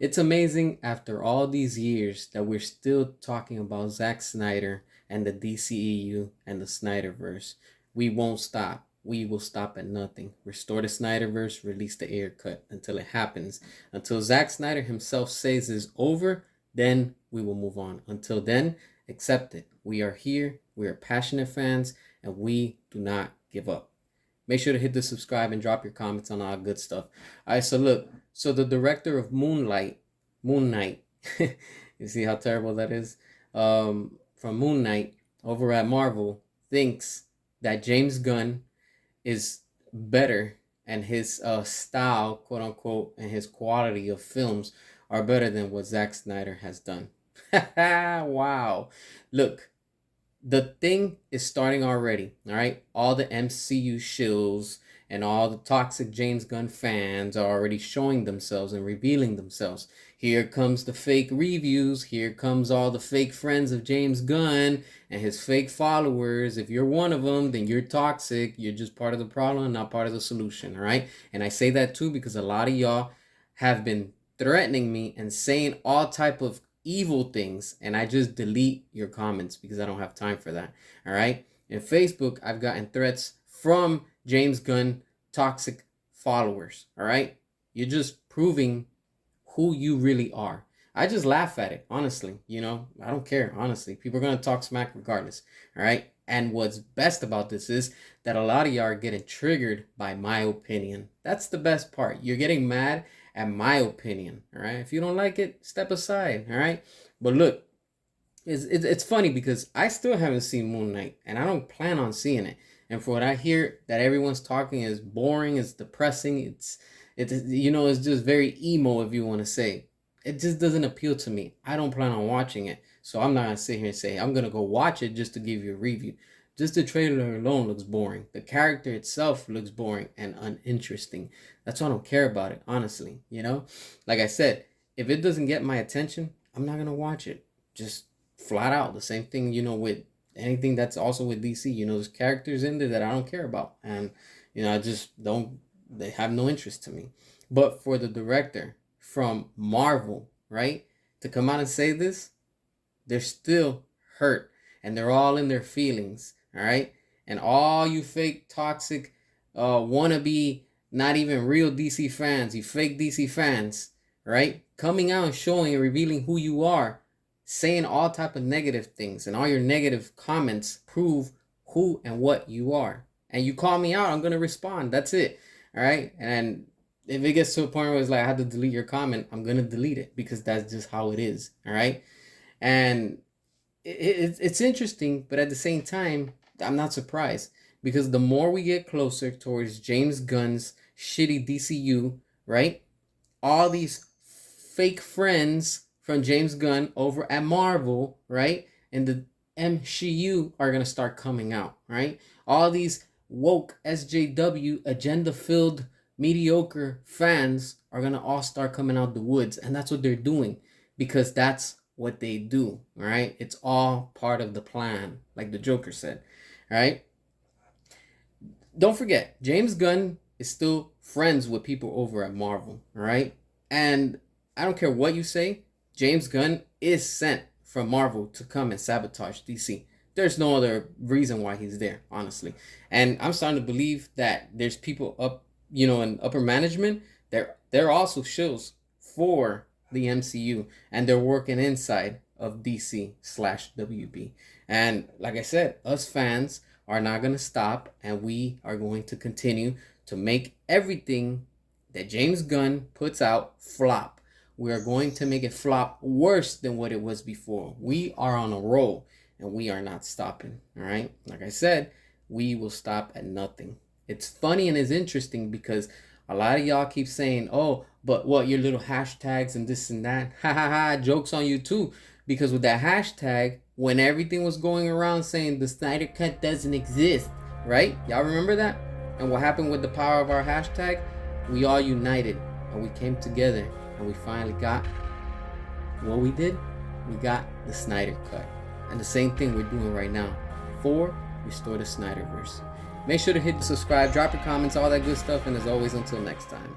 It's amazing after all these years that we're still talking about Zack Snyder and the DCEU and the Snyderverse. We won't stop. We will stop at nothing. Restore the Snyderverse, release the air cut until it happens. Until Zack Snyder himself says it's over, then we will move on. Until then, accept it. We are here, we are passionate fans, and we do not give up. Make sure to hit the subscribe and drop your comments on all good stuff. All right, so look. So the director of Moon Knight, you see how terrible that is? From Moon Knight over at Marvel thinks that James Gunn is better and his style, quote unquote, and his quality of films are better than what Zack Snyder has done. Wow. Look, the thing is starting already, all right? All the MCU shills and all the toxic James Gunn fans are already showing themselves and revealing themselves. Here comes the fake reviews. Here comes all the fake friends of James Gunn and his fake followers. If you're one of them, then you're toxic. You're just part of the problem, not part of the solution, all right? And I say that too because a lot of y'all have been threatening me and saying all type of evil things, and I just delete your comments because I don't have time for that, all right? In Facebook, I've gotten threats from James Gunn toxic followers, all right? You're just proving who you really are. I just laugh at it, honestly. You know, I don't care, honestly. People are going to talk smack regardless, all right? And what's best about this is that a lot of y'all are getting triggered by my opinion. That's the best part. You're getting mad at my opinion, all right? If you don't like it, step aside, all right? But look, it's funny because I still haven't seen Moon Knight, and I don't plan on seeing it. And for what I hear, that everyone's talking is boring, it's depressing, it's you know, it's just very emo, if you want to say. It just doesn't appeal to me. I don't plan on watching it, so I'm not gonna sit here and say I'm gonna go watch it just to give you a review. Just the trailer alone looks boring. The character itself looks boring and uninteresting. That's why I don't care about it, honestly. You know, like I said, if it doesn't get my attention, I'm not gonna watch it. Just flat out. The same thing, you know, with anything that's also with DC. You know, there's characters in there that I don't care about, and you know, I just don't. They have no interest to me. But for the director from Marvel, right, to come out and say this, they're still hurt and they're all in their feelings, all right? And all you fake toxic wannabe, not even real DC fans, you fake DC fans, right, coming out and showing and revealing who you are, saying all type of negative things, and all your negative comments prove who and what you are. And you call me out, I'm gonna respond. That's it. All right. And if it gets to a point where it's like I had to delete your comment, I'm gonna delete it because that's just how it is. All right. And it's interesting, but at the same time, I'm not surprised because the more we get closer towards James Gunn's shitty DCU, right? All these fake friends from James Gunn over at Marvel, right? And the MCU are gonna start coming out, right? All these woke SJW agenda-filled mediocre fans are gonna all start coming out the woods, and that's what they're doing because that's what they do. All right, it's all part of the plan, like the Joker said. All right, don't forget, James Gunn is still friends with people over at Marvel. All right, and I don't care what you say, James Gunn is sent from Marvel to come and sabotage DC. There's no other reason why he's there, honestly. And I'm starting to believe that there's people up, you know, in upper management. They're also shills for the MCU, and they're working inside of DC/WB. And like I said, us fans are not gonna stop, and we are going to continue to make everything that James Gunn puts out flop. We are going to make it flop worse than what it was before. We are on a roll. And we are not stopping, all right? Like I said, we will stop at nothing. It's funny and it's interesting because a lot of y'all keep saying, oh, but what, your little hashtags and this and that. Ha ha ha, joke's on you too. Because with that hashtag, when everything was going around saying the Snyder Cut doesn't exist, right? Y'all remember that? And what happened with the power of our hashtag? We all united and we came together and we finally got what we did. We got the Snyder Cut. And the same thing we're doing right now for Restore the Snyderverse. Make sure to hit subscribe, drop your comments, all that good stuff. And as always, until next time.